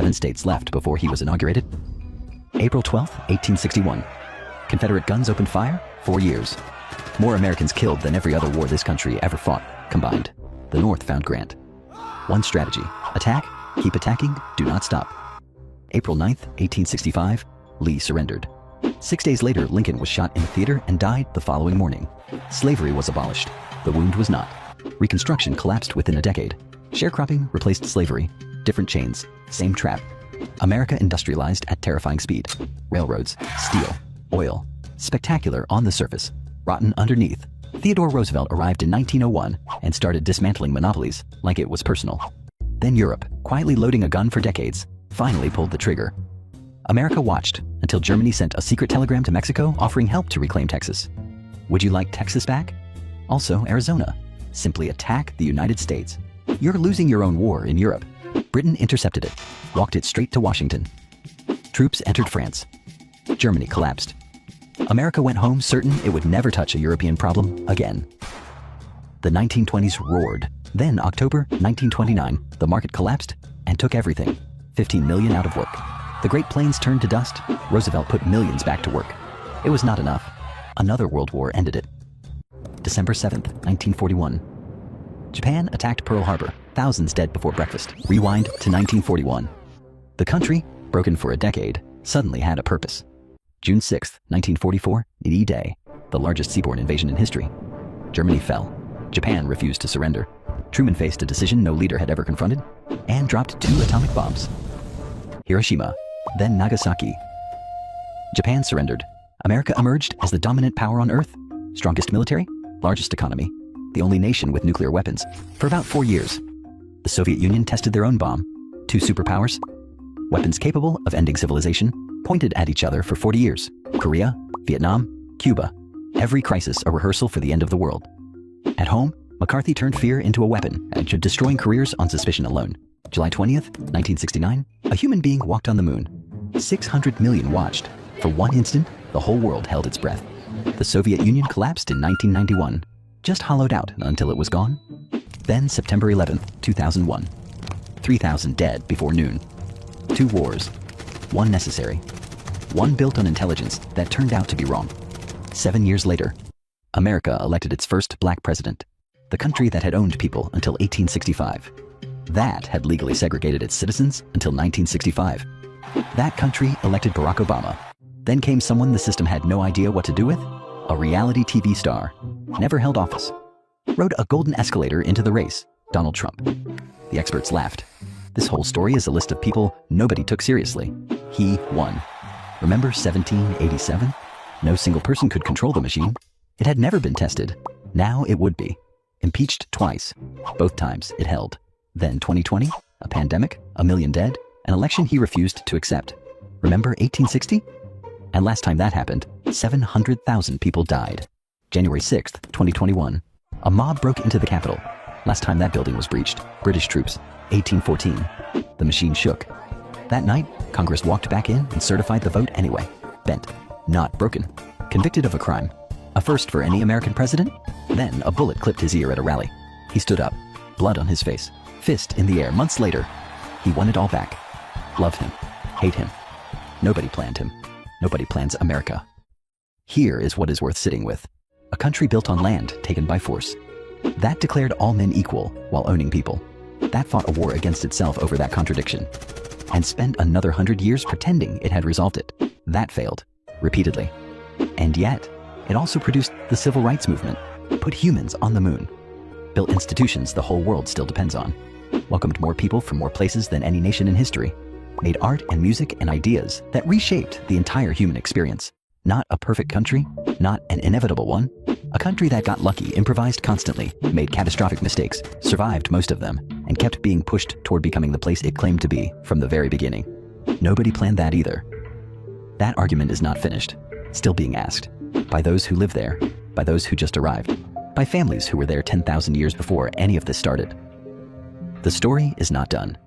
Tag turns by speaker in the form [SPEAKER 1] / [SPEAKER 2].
[SPEAKER 1] 7 states left before he was inaugurated. April 12, 1861. Confederate guns opened fire, 4 years. More Americans killed than every other war this country ever fought, combined. The North found Grant. One strategy: attack, keep attacking, do not stop. April 9, 1865. Lee surrendered. 6 days later, Lincoln was shot in a theater and died the following morning. Slavery was abolished. The wound was not. Reconstruction collapsed within a decade. Sharecropping replaced slavery. Different chains, same trap. America industrialized at terrifying speed. Railroads, steel, oil. Spectacular on the surface, rotten underneath. Theodore Roosevelt arrived in 1901 and started dismantling monopolies like it was personal. Then Europe, quietly loading a gun for decades, finally pulled the trigger. America watched until Germany sent a secret telegram to Mexico offering help to reclaim Texas. Would you like Texas back? Also Arizona. Simply attack the United States. You're losing your own war in Europe. Britain intercepted it, walked it straight to Washington. Troops entered France. Germany collapsed. America went home certain it would never touch a European problem again. The 1920s roared. Then October 1929, the market collapsed and took everything. 15 million out of work. The Great Plains turned to dust. Roosevelt put millions back to work. It was not enough. Another world war ended it. December 7th, 1941. Japan attacked Pearl Harbor. Thousands dead before breakfast. Rewind to 1941. The country, broken for a decade, suddenly had a purpose. June 6th, 1944, D-Day, the largest seaborne invasion in history. Germany fell. Japan refused to surrender. Truman faced a decision no leader had ever confronted and dropped 2 atomic bombs. Hiroshima, then Nagasaki. Japan surrendered. America emerged as the dominant power on Earth. Strongest military, largest economy, the only nation with nuclear weapons for about 4 years. The Soviet Union tested their own bomb. 2 superpowers, weapons capable of ending civilization, pointed at each other for 40 years. Korea, Vietnam, Cuba. Every crisis a rehearsal for the end of the world. At home, McCarthy turned fear into a weapon and destroying careers on suspicion alone. July 20th, 1969, a human being walked on the moon. 600 million watched. For one instant, the whole world held its breath. The Soviet Union collapsed in 1991, just hollowed out until it was gone. Then September 11th, 2001. 3,000 dead before noon. 2 wars. One necessary. One built on intelligence that turned out to be wrong. 7 years later, America elected its first black president. The country that had owned people until 1865. That had legally segregated its citizens until 1965. That country elected Barack Obama. Then came someone the system had no idea what to do with. A reality TV star. Never held office. Rode a golden escalator into the race. Donald Trump. The experts laughed. This whole story is a list of people nobody took seriously. He won. Remember 1787? No single person could control the machine. It had never been tested. Now it would be. Impeached twice. Both times it held. Then 2020, a pandemic, 1 million dead, an election he refused to accept. Remember 1860? And last time that happened, 700,000 people died. January 6th, 2021. A mob broke into the Capitol. Last time that building was breached, British troops, 1814. The machine shook. That night, Congress walked back in and certified the vote anyway. Bent, not broken. Convicted of a crime. A first for any American president? Then a bullet clipped his ear at a rally. He stood up, blood on his face, fist in the air. Months later, he won it all back. Love him, hate him. Nobody planned him. Nobody plans America. Here is what is worth sitting with. A country built on land taken by force. That declared all men equal while owning people. That fought a war against itself over that contradiction. And spent another 100 years pretending it had resolved it. That failed, repeatedly. And yet, it also produced the civil rights movement, put humans on the moon, built institutions the whole world still depends on, welcomed more people from more places than any nation in history, made art and music and ideas that reshaped the entire human experience. Not a perfect country, not an inevitable one. A country that got lucky, improvised constantly, made catastrophic mistakes, survived most of them, and kept being pushed toward becoming the place it claimed to be from the very beginning. Nobody planned that either. That argument is not finished, still being asked, by those who live there, by those who just arrived, by families who were there 10,000 years before any of this started. The story is not done.